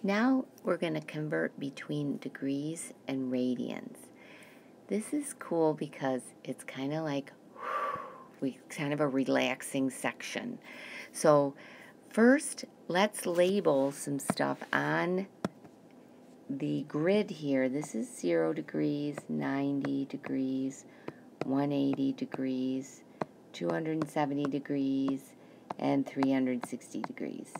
Now we're going to convert between degrees and radians. This is cool because it's kind of like kind of a relaxing section. So first, let's label some stuff on the grid here. This is 0 degrees, 90 degrees, 180 degrees, 270 degrees, and 360 degrees.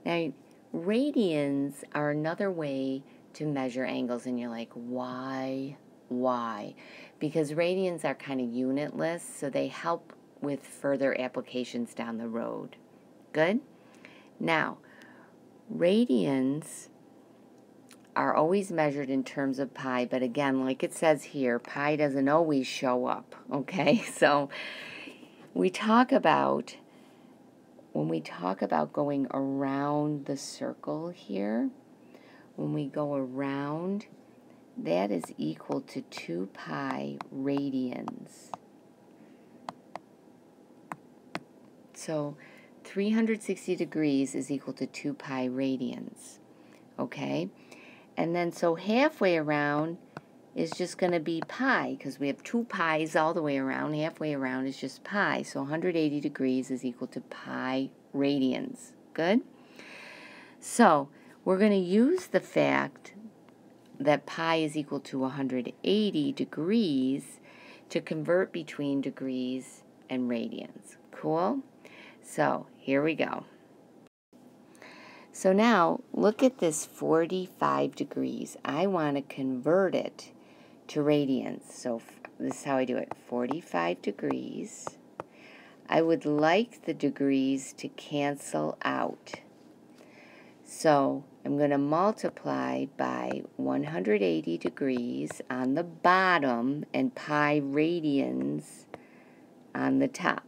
Now, radians are another way to measure angles, and you're like, why? Why? Because radians are kind of unitless, so they help with further applications down the road. Good? Now, radians are always measured in terms of pi, but again, like it says here, pi doesn't always show up, okay? So we talk about, when we talk about going around the circle here, when we go around, that is equal to 2 pi radians. So 360 degrees is equal to 2 pi radians, okay? And then so halfway around is just going to be pi, because we have 2 pi's all the way around. Halfway around is just pi. So 180 degrees is equal to pi radians. Good? So we're going to use the fact that pi is equal to 180 degrees to convert between degrees and radians. Cool? So here we go. So now look at this 45 degrees. I want to convert it to radians. So this is how I do it. 45 degrees. I would like the degrees to cancel out. So I'm going to multiply by 180 degrees on the bottom and pi radians on the top.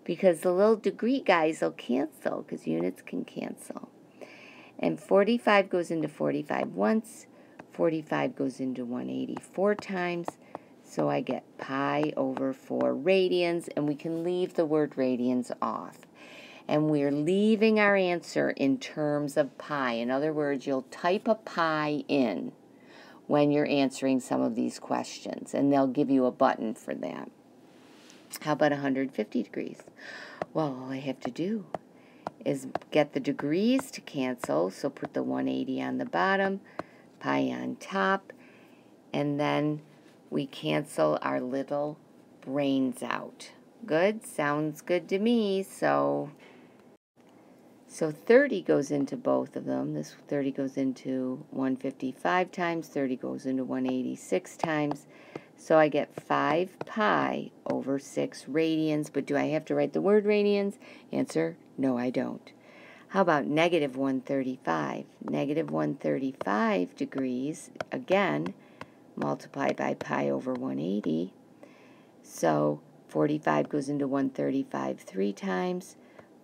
Because the little degree guys will cancel, because units can cancel. And 45 goes into 45 once, 45 goes into 180 4 times, so I get pi over 4 radians, and we can leave the word radians off. And we're leaving our answer in terms of pi. In other words, you'll type a pi in when you're answering some of these questions, and they'll give you a button for that. How about 150 degrees? Well, all I have to do is get the degrees to cancel, so put the 180 on the bottom, pi on top, and then we cancel our little brains out. Good? Sounds good to me. So 30 goes into both of them. This 30 goes into 155 times, 30 goes into 186 times. So I get 5 pi over 6 radians. But do I have to write the word radians? Answer, no, I don't. How about negative 135? Negative 135 degrees, again, multiplied by pi over 180. So 45 goes into 135 3 times.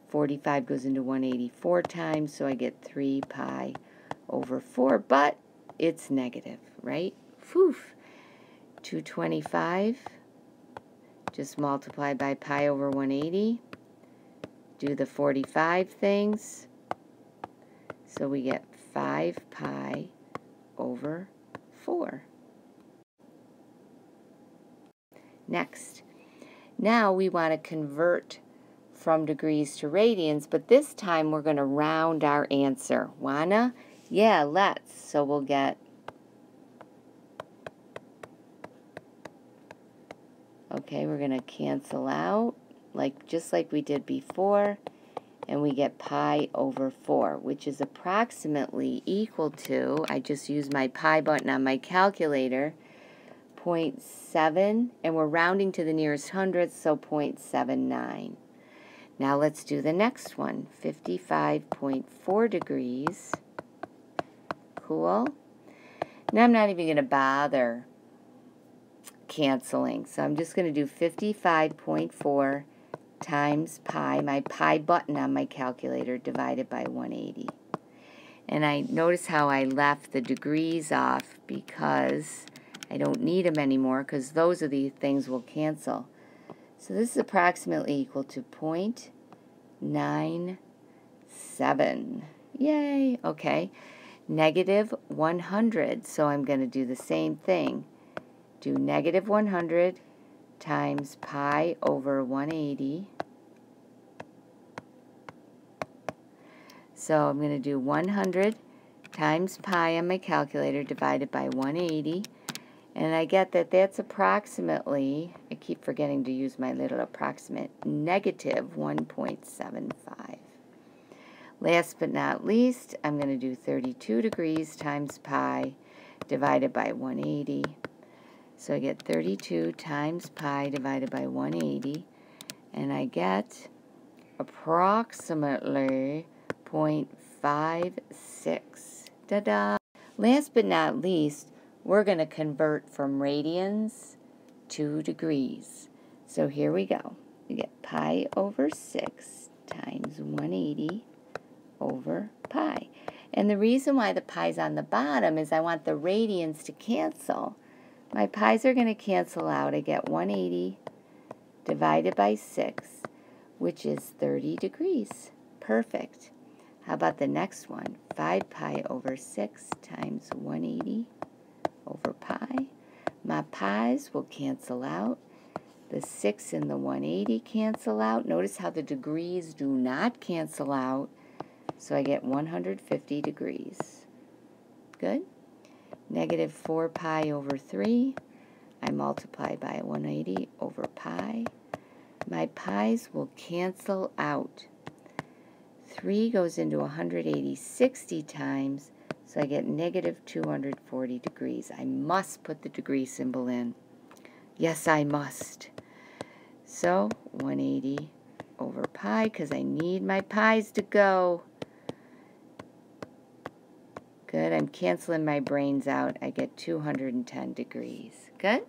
45 goes into 180 4 times. So I get 3 pi over 4. But it's negative, right? Phew. 225, just multiply by pi over 180. Do the 45 things. So we get 5 pi over 4. Next. Now we want to convert from degrees to radians, but this time we're going to round our answer. Wanna? Yeah, let's. So we'll get okay, we're going to cancel out, just like we did before, and we get pi over 4, which is approximately equal to, I just used my pi button on my calculator, 0.7, and we're rounding to the nearest hundredth, so 0.79. Now let's do the next one, 55.4 degrees. Cool. Now I'm not even going to bother canceling. So I'm just going to do 55.4 times pi, my pi button on my calculator, divided by 180. And I notice how I left the degrees off because I don't need them anymore, because those are the things will cancel. So this is approximately equal to 0.97. Yay! Okay. negative 100. So I'm going to do the same thing. Do negative 100 times pi over 180. So I'm going to do 100 times pi on my calculator divided by 180. And I get that that's approximately, I keep forgetting to use my little approximate, negative 1.75. Last but not least, I'm going to do 32 degrees times pi divided by 180. So I get 32 times pi divided by 180, and I get approximately 0.56. Ta-da! Last but not least, we're going to convert from radians to degrees. So here we go. We get pi over 6 times 180 over pi. And the reason why the pi's on the bottom is I want the radians to cancel. My pi's are going to cancel out. I get 180 divided by 6, which is 30 degrees. Perfect. How about the next one? 5 pi over 6 times 180 over pi. My pi's will cancel out. The 6 and the 180 cancel out. Notice how the degrees do not cancel out. So I get 150 degrees. Good? Negative 4 pi over 3. I multiply by 180 over pi. My pi's will cancel out. 3 goes into 180 60 times, so I get negative 240 degrees. I must put the degree symbol in. Yes, I must. So 180 over pi, because I need my pi's to go. Good, I'm canceling my brains out. I get 210 degrees. Good?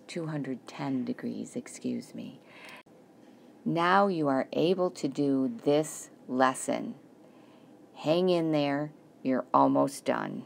210 degrees, excuse me. Now you are able to do this lesson. Hang in there, you're almost done.